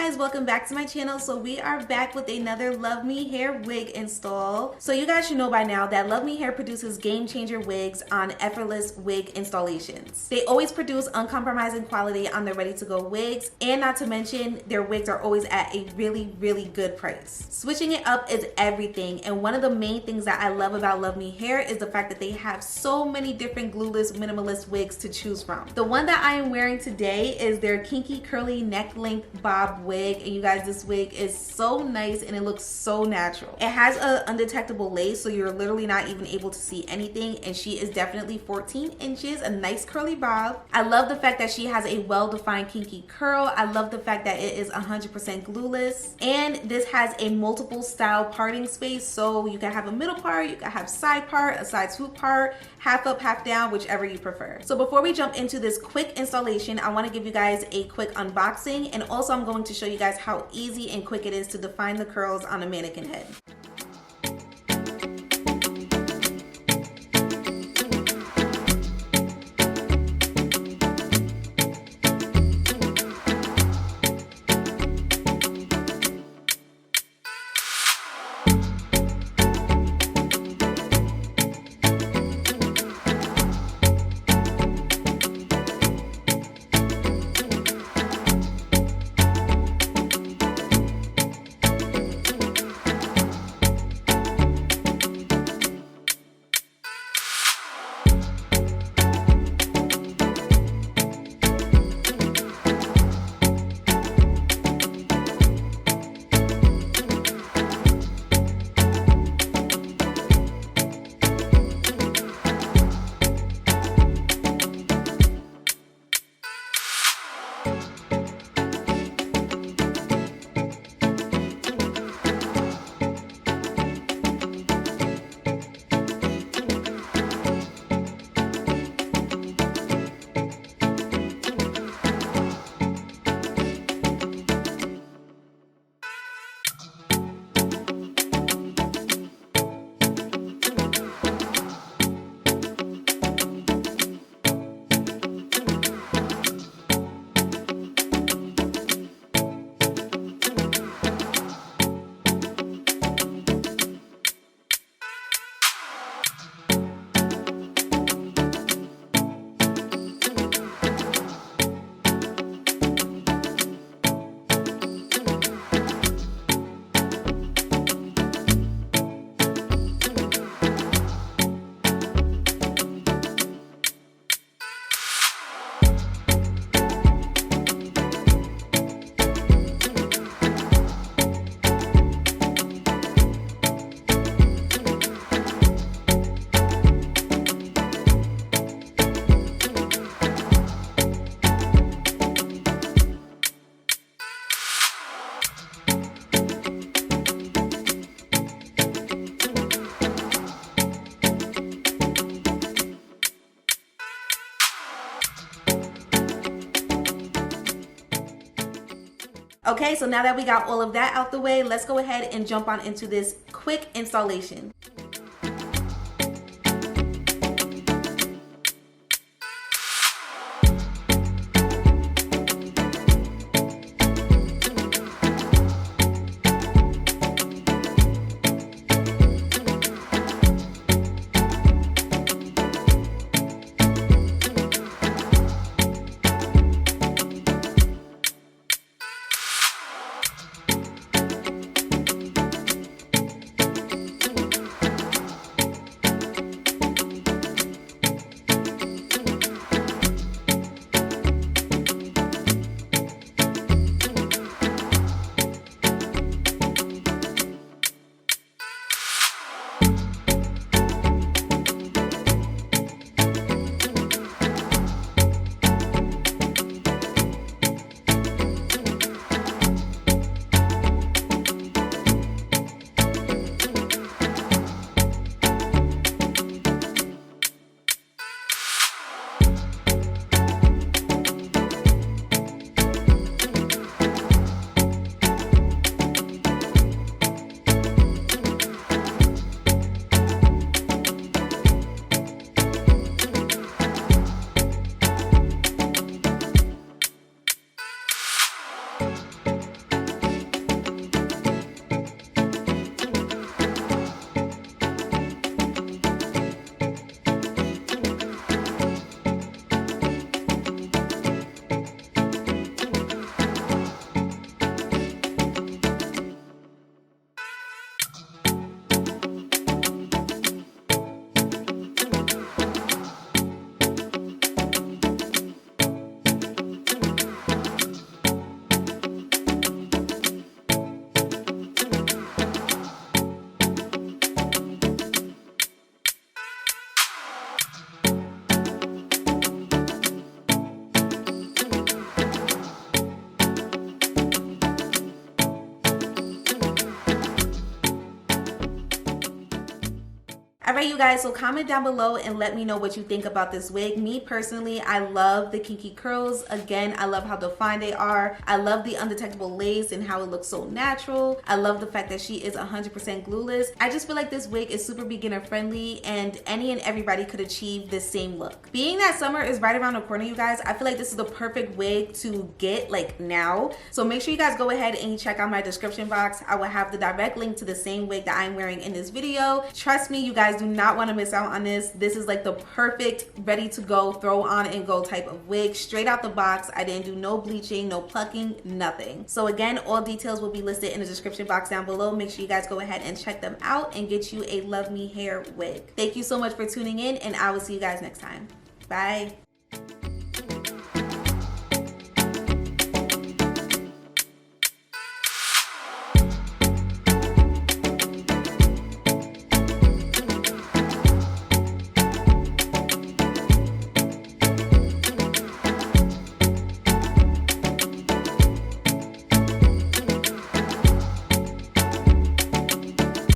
guys, welcome back to my channel. So we are back with another Luvme Hair wig install. So you guys should know by now that Luvme Hair produces game changer wigs on effortless wig installations. They always produce uncompromising quality on their ready to go wigs, and not to mention their wigs are always at a really good price. Switching it up is everything, and one of the main things that I love about Luvme Hair is the fact that they have so many different glueless minimalist wigs to choose from. The one that I am wearing today is their Kinky curly neck length bob wig, and you guys, this wig is so nice and it looks so natural. It has an undetectable lace, so you're literally not even able to see anything, and she is definitely 14 inches, a nice curly bob. I love the fact that she has a well-defined kinky curl. I love the fact that it is 100% glueless, and this has a multiple style parting space, so you can have a middle part, you can have side part, a side swoop part, half up, half down, whichever you prefer. So before we jump into this quick installation, I want to give you guys a quick unboxing, and also I'm going to show you guys how easy and quick it is to define the curls on a mannequin head. Okay, so now that we got all of that out the way, let's go ahead and jump on into this quick installation. All right, you guys, so comment down below and let me know what you think about this wig. Me personally, I love the kinky curls. Again, I love how defined they are. I love the undetectable lace and how it looks so natural. I love the fact that she is 100% glueless. I just feel like this wig is super beginner friendly and any and everybody could achieve this same look. Being that summer is right around the corner, you guys, I feel like this is the perfect wig to get like now. So make sure you guys go ahead and check out my description box. I will have the direct link to the same wig that I'm wearing in this video. Trust me, you guys do not want to miss out on this. This is like the perfect ready to go, throw on and go type of wig, straight out the box. I didn't do no bleaching, no plucking, nothing. So again, all details will be listed in the description box down below. Make sure you guys go ahead and check them out and get you a Love Me Hair wig. Thank you so much for tuning in, and I will see you guys next time. Bye.